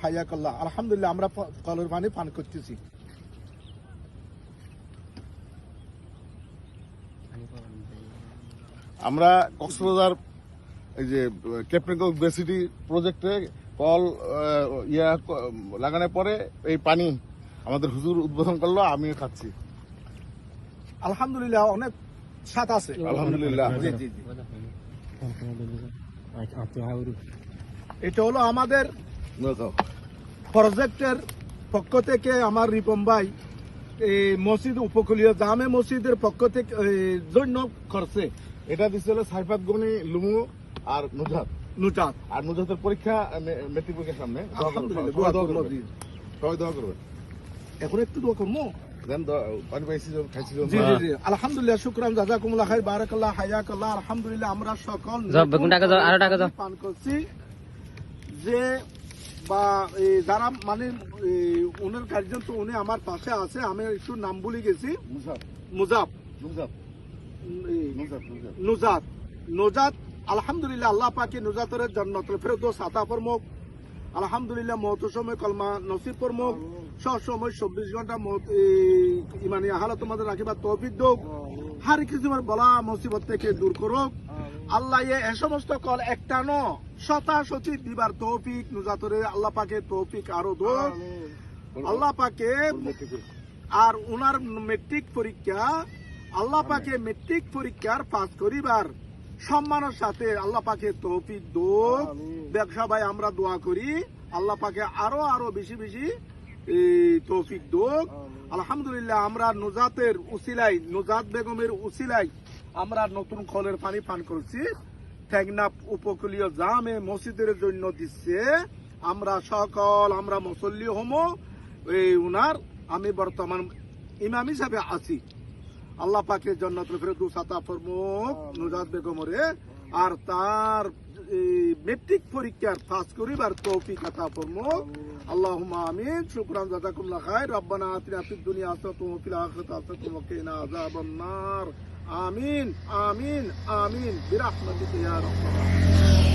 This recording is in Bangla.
হায়াকাল্লাহ, আলহামদুলিল্লাহ আমরা কলের পানি পান করতেছি। আমরা কক্সবাজার এই যে ক্যাপ্টেন কুক বে সিটি প্রজেক্টে কল লাগানোর পরে এই পানি আমাদের হুজুর উদ্বোধন করলো, আমিও খাচ্ছি। আলহামদুলিল্লাহ অনেক স্বাদ আছে। আলহামদুলিল্লাহ। জি জি জি। এটা হলো আমাদের প্রজেক্টের পক্ষ থেকে আমার রিপন ভাই এই মসজিদ উপকূলীয় জামে মসজিদের পক্ষ থেকে জন্য করছে। এটা দিচ্ছে হলো সাইফাত গনি, লুমু আর নুজাত। আর নুজাতের পরীক্ষা মেট্রিক পরীক্ষার সামনে। আলহামদুলিল্লাহ সবাই দোয়া করবে। এখন একটু দোয়া করবো। পানি পাইছি, খাইছি। জি জি জি, আলহামদুলিল্লাহ, শুকরান, জাযাকুমুল্লাহ খাইর, বারাকাল্লাহ, হায়াকাল্লাহ। আলহামদুলিল্লাহ আমরা সকল পান করছি। যে বা যারা মানে উনার গার্জিয়ান তো উনি আমার পাশে আছে, আমি একটু নাম ভুলে গেছি। নুজাত। আলহামদুলিল্লাহ আল্লাহ পাকে নুজাতের জান্নাতুল ফেরদৌস আতা ফরমাক। আলহামদুলিল্লাহ মওত সময় কলমা নসিব ফরমাক। সব সময় 24 ঘন্টা ইমানি হালত আমাদের রাখিবার তৌফিক দাও। হার কিসিমের বলা মুসিবত থেকে দূর করুক আল্লাহ। এ সমস্ত কল একটা ন শতা সচিব দিবার তৌফিক নুজাতরে আল্লাহ পাকে তৌফিক আরো দোক আল্লাহ পাকে। আর উনার মেট্রিক পরীক্ষা আল্লাহ পাকে মেট্রিক পরীক্ষার পাস করিবার সম্মানের সাথে আল্লাহ পাকে তৌফিক দোক। ব্যবসা ভাই আমরা দোয়া করি আল্লাহ পাকে আরো বেশি বেশি তৌফিক দোক। আলহামদুলিল্লাহ আমরা নুজাতের উসিলাই, নুজাত বেগমের উসিলাই আমরা নতুন কলের পানি পান করছি। টেকনাফ উপকূলীয় জামে মসজিদের জন্য দিচ্ছে। আমরা মুসল্লি হমো উনার। আমি বর্তমান ইমাম হিসাবে আছি। আল্লাহ পাকের জান্নাতুল ফেরদৌস আতা ফরমাক নুজাত বেগমরে। আর তার মেট্রিক পরীক্ষার পাস করিবার তৌফিক আতা ফরমাক। আল্লাহুম্মা আমিন। শুকরান, জাযাকুমুল্লাহ খাইর। রব্বানা আতিনা ফিদ দুনিয়া হাসানাতাও ওয়া ফিল আখিরাতি হাসানাতাও ওয়া কিনা আযাবান নার। আমিন আমিন আমিন বিরহমাতিকা ইয়া রাব্বাল আলামিন।